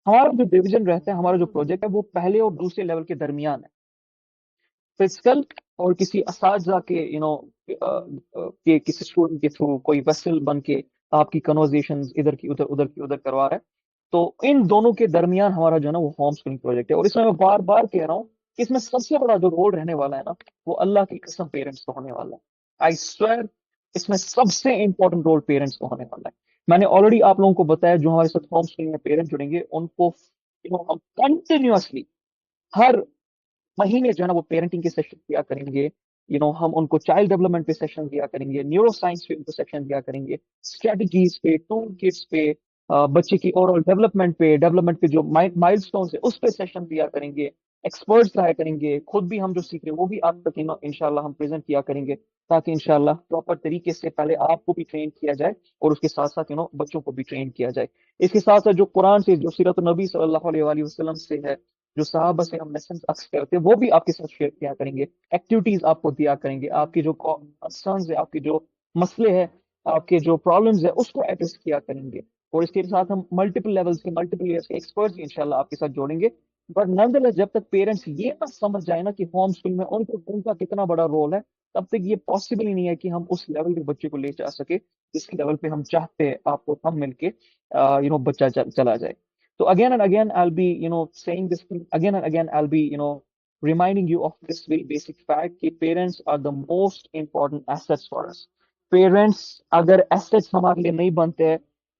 ہمارا جو ڈویژن رہتا ہے، ہمارا جو پروجیکٹ ہے وہ پہلے اور دوسرے لیول کے درمیان ہے. فزیکل اور کسی اساتذہ کے کہ کسی اسٹوڈنٹ کے تھرو کوئی ویسل بن کے آپ کی کنورزیشنز ادھر کی ادھر ادھر کی ادھر کروا رہا ہے. تو ان دونوں کے درمیان ہمارا جو ہے نا وہ ہوم اسکولنگ پروجیکٹ ہے. اور اس میں بار بار کہہ رہا ہوں کہ اس میں سب سے بڑا جو رول رہنے والا ہے نا وہ اللہ کی قسم پیرنٹس کو ہونے والا ہے. آئی سویئر اس میں سب سے امپورٹنٹ رول پیرنٹس کو ہونے والا ہے. میں نے آلریڈی آپ لوگوں کو بتایا جو ہمارے ساتھ ہوم اسکولنگ میں پیرنٹ جڑیں گے ان کو ہم کنٹینیوسلی ہر مہینے جو ہے نا وہ پیرنٹنگ کے سیشن دیا کریں گے. ہم ان کو چائلڈ ڈیولپمنٹ پہ سیشن دیا کریں گے، نیورو سائنس پہ ان کو سیشن دیا کریں گے، اسٹریٹجیز پہ، ٹول کٹس پہ، بچے کی اوور آل ڈیولپمنٹ پہ جو مائل سٹونس ہے اس پہ سیشن دیا کریں گے. ایکسپرٹس لایا کریں گے، خود بھی ہم جو سیکھ رہے ہیں وہ بھی آپ تک انشاءاللہ ہم پریزنٹ کیا کریں گے تاکہ انشاءاللہ پراپر طریقے سے پہلے آپ کو بھی ٹرین کیا جائے اور اس کے ساتھ ساتھ بچوں کو بھی ٹرین کیا جائے. اس کے ساتھ ساتھ جو قرآن سے، جو سیرت النبی صلی اللہ علیہ وآلہ وسلم سے ہے، جو صحابہ سے ہم لیسنز اکس کرتے ہیں وہ بھی آپ کے ساتھ شیئر کیا کریں گے. ایکٹیویٹیز آپ کو دیا کریں گے، آپ کے جو کنسرنز ہے، آپ کے جو مسئلے ہیں، آپ کے جو پرابلمز ہیں اس کو ایڈریس کیا کریں گے. اور اس کے ساتھ ہم ملٹیپل لیولز کے ملٹیپل ایئرس کے ایکسپرٹس بھی انشاءاللہ آپ کے ساتھ جوڑیں گے. بٹ نانڈرلیس جب تک پیرنٹس یہ نہ سمجھ جائے نا کہ ہوم اسکول میں ان کا کتنا بڑا رول ہے، تب تک یہ پاسبل ہی نہیں ہے کہ ہم اس لیول کے بچے کو لے جا سکے جس لیول پہ ہم چاہتے ہیں آپ کو ہم مل کے بچہ چلا جائے. So again and again, I'll be, saying this thing again and again. I'll be, reminding you of this very basic fact that parents are the most important assets for us. Parents, اگر assets ہمارے لیے نہیں بنتے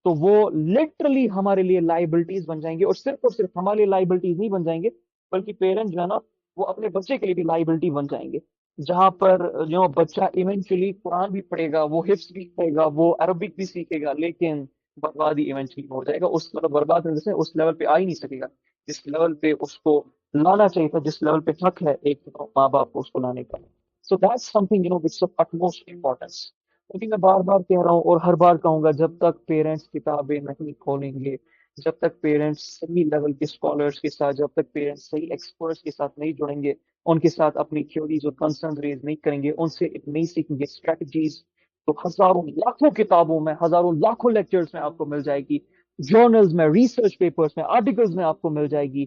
تو وہ literally ہمارے لیے liabilities بن جائیں گے. اور صرف ہمارے لیے liabilities نہیں بن جائیں گے بلکہ پیرنٹس جو ہے نا وہ اپنے بچے کے لیے بھی liability بن جائیں گے. جہاں پر بچہ ایونچولی قرآن بھی پڑھے گا، وہ حفظ بھی پڑھے گا، وہ عربک بھی سیکھے گا، لیکن برباد ہی ایونچولی ہو جائے گا. اس مطلب برباد ہونے سے اس لیول پہ آ ہی نہیں سکے گا جس لیول پہ اس کو لانا چاہیے تھا، جس لیول پہ حق ہے ایک ماں باپ کو اس کو لانے کا. So that's some thing which of utmost importance. لیکن میں بار بار کہہ رہا ہوں اور ہر بار کہوں گا، جب تک پیرنٹس کتابیں نہیں کھولیں گے، جب تک پیرنٹس صحیح لیول کے اسکالرس کے ساتھ، جب تک پیرنٹس صحیح ایکسپرٹس کے ساتھ نہیں جڑیں گے، ان کے ساتھ اپنی تھیوریز اور کنسرنز ریز نہیں کریں گے، ان سے نہیں سیکھیں گے اسٹریٹجیز، تو ہزاروں لاکھوں کتابوں میں، ہزاروں لاکھوں لیکچرز میں آپ کو مل جائے گی، جرنلز میں، ریسرچ پیپرز میں، آرٹیکلز میں آپ کو مل جائے گی،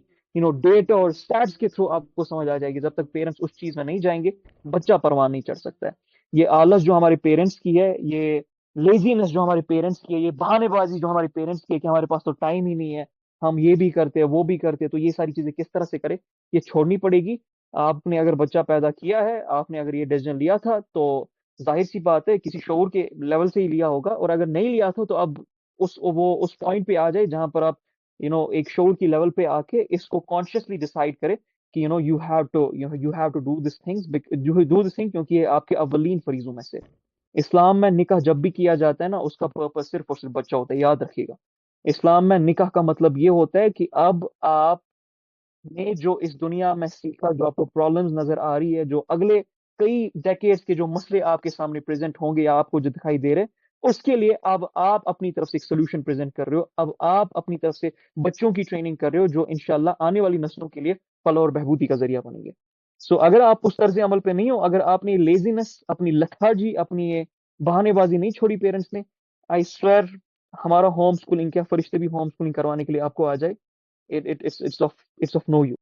ڈیٹا اور اسٹیٹس کے تھرو آپ کو سمجھ آ جائے گی. جب تک پیرنٹس اس چیز میں نہیں جائیں گے بچہ پروان نہیں چڑھ سکتا ہے. یہ آلس جو ہمارے پیرنٹس کی ہے، یہ لیزینس جو ہمارے پیرنٹس کی ہے، یہ بہانے بازی جو ہمارے پیرنٹس کی ہے کہ ہمارے پاس تو ٹائم ہی نہیں ہے، ہم یہ بھی کرتے ہیں وہ بھی کرتے ہیں، تو یہ ساری چیزیں کس طرح سے کرے، یہ چھوڑنی پڑے گی. آپ نے اگر بچہ پیدا کیا ہے، آپ نے اگر یہ ڈیسیژن لیا تھا تو ظاہر سی بات ہے کسی شعور کے لیول سے ہی لیا ہوگا. اور اگر نہیں لیا تھا تو اب اس پوائنٹ پہ آ جائے جہاں پر آپ ایک شعور کی لیول پہ آ کے اس کو کانشیسلی ڈیسائیڈ کرے کہ you have to do this thing, کیونکہ یہ آپ کے اولین فریضوں میں سے. اسلام میں نکاح جب بھی کیا جاتا ہے نا، اس کا پرپس صرف اور صرف بچہ ہوتا ہے، یاد رکھیے گا. اسلام میں نکاح کا مطلب یہ ہوتا ہے کہ اب آپ نے جو اس دنیا میں سیکھا، جو آپ کو پرابلمز نظر آ رہی ہے، جو اگلے کئی ڈیکیڈز کے جو مسئلے آپ کے سامنے پریزنٹ ہوں گے یا آپ کو جو دکھائی دے رہے، اس کے لیے اب آپ اپنی طرف سے ایک سولوشن پریزنٹ کر رہے ہو. اب آپ اپنی طرف سے بچوں کی ٹریننگ کر رہے ہو جو انشاءاللہ آنے والی نسلوں کے لیے فلاح اور بہبودی کا ذریعہ بنیں گے. سو اگر آپ اس طرز عمل پہ نہیں ہو، اگر آپ نے لیزینس، اپنی لٹھاجی، اپنی یہ بہانے بازی نہیں چھوڑی پیرنٹس نے، آئی سویئر ہمارا ہوم اسکولنگ کیا فرشتے بھی ہوم اسکولنگ کروانے کے لیے آپ کو آ جائے. It's of no you.